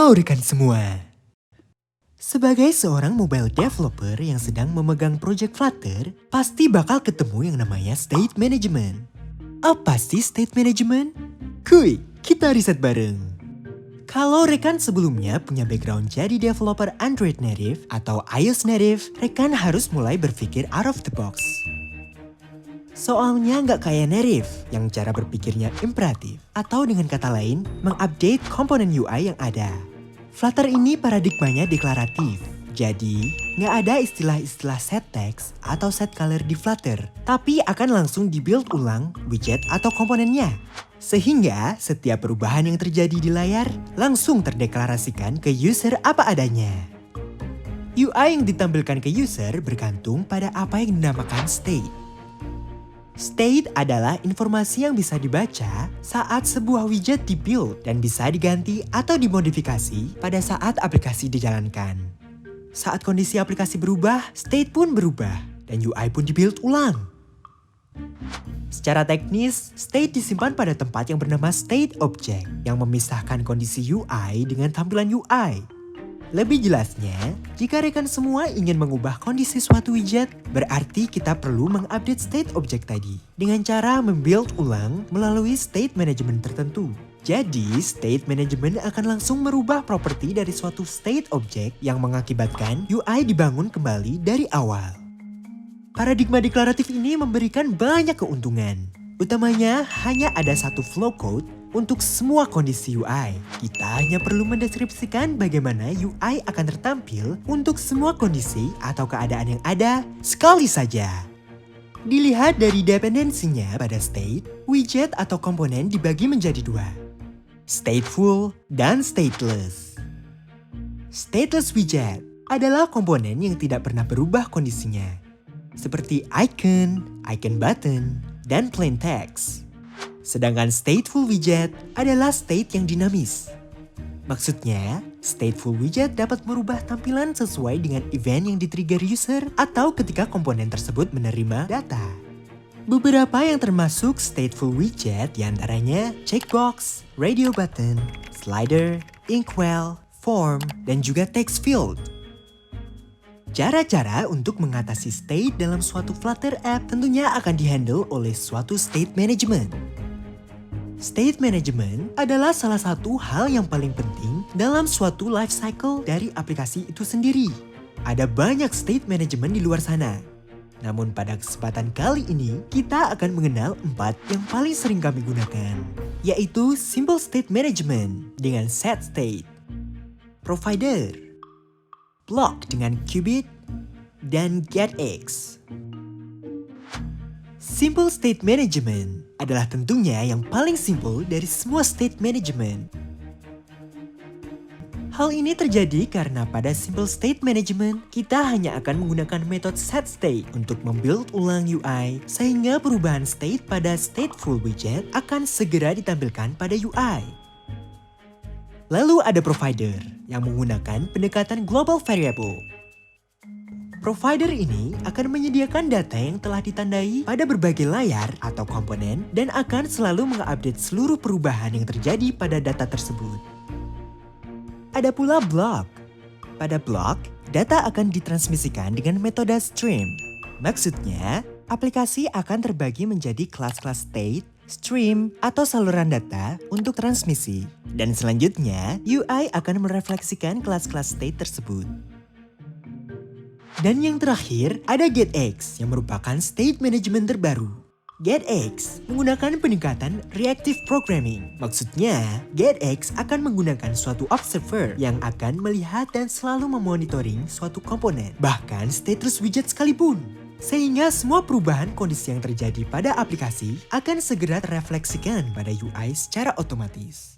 Halo rekan semua. Sebagai seorang mobile developer yang sedang memegang project Flutter, pasti bakal ketemu yang namanya state management. Apa sih state management? Kuy, kita riset bareng. Kalau rekan sebelumnya punya background jadi developer Android native atau iOS native, rekan harus mulai berpikir out of the box. Soalnya nggak kayak native yang cara berpikirnya imperatif, atau dengan kata lain, mengupdate komponen UI yang ada. Flutter ini paradigmanya deklaratif, jadi nggak ada istilah-istilah set text atau set color di Flutter, tapi akan langsung dibuild ulang widget atau komponennya. Sehingga setiap perubahan yang terjadi di layar langsung terdeklarasikan ke user apa adanya. UI yang ditampilkan ke user bergantung pada apa yang dinamakan state. State adalah informasi yang bisa dibaca saat sebuah widget di-build dan bisa diganti atau dimodifikasi pada saat aplikasi dijalankan. Saat kondisi aplikasi berubah, state pun berubah dan UI pun di-build ulang. Secara teknis, state disimpan pada tempat yang bernama state object yang memisahkan kondisi UI dengan tampilan UI. Lebih jelasnya, jika rekan semua ingin mengubah kondisi suatu widget, berarti kita perlu mengupdate state object tadi dengan cara membuild ulang melalui state management tertentu. Jadi, state management akan langsung merubah properti dari suatu state object yang mengakibatkan UI dibangun kembali dari awal. Paradigma deklaratif ini memberikan banyak keuntungan. Utamanya hanya ada satu flow code untuk semua kondisi UI. Kita hanya perlu mendeskripsikan bagaimana UI akan tertampil untuk semua kondisi atau keadaan yang ada sekali saja. Dilihat dari dependensinya pada state, widget atau komponen dibagi menjadi dua. Stateful dan stateless. Stateless widget adalah komponen yang tidak pernah berubah kondisinya. Seperti icon button, dan plain text. Sedangkan stateful widget adalah state yang dinamis. Maksudnya, stateful widget dapat merubah tampilan sesuai dengan event yang di-trigger user atau ketika komponen tersebut menerima data. Beberapa yang termasuk stateful widget diantaranya checkbox, radio button, slider, inkwell, form, dan juga text field. Cara-cara untuk mengatasi state dalam suatu Flutter app tentunya akan dihandle oleh suatu state management. State management adalah salah satu hal yang paling penting dalam suatu life cycle dari aplikasi itu sendiri. Ada banyak state management di luar sana. Namun pada kesempatan kali ini, kita akan mengenal 4 yang paling sering kami gunakan, yaitu simple state management dengan set state, provider, block dengan qubit, dan getX. Simple state management adalah tentunya yang paling simple dari semua state management. Hal ini terjadi karena pada simple state management, kita hanya akan menggunakan metode set state untuk membuild ulang UI, sehingga perubahan state pada stateful widget akan segera ditampilkan pada UI. Lalu ada provider yang menggunakan pendekatan global variable. Provider ini akan menyediakan data yang telah ditandai pada berbagai layar atau komponen dan akan selalu mengupdate seluruh perubahan yang terjadi pada data tersebut. Ada pula block. Pada block, data akan ditransmisikan dengan metode stream. Maksudnya, aplikasi akan terbagi menjadi kelas-kelas state, stream, atau saluran data untuk transmisi. Dan selanjutnya, UI akan merefleksikan kelas-kelas state tersebut. Dan yang terakhir, ada getX yang merupakan state management terbaru. getX menggunakan pendekatan reactive programming. Maksudnya, getX akan menggunakan suatu observer yang akan melihat dan selalu memonitoring suatu komponen, bahkan stateless widget sekalipun. Sehingga semua perubahan kondisi yang terjadi pada aplikasi akan segera terefleksikan pada UI secara otomatis.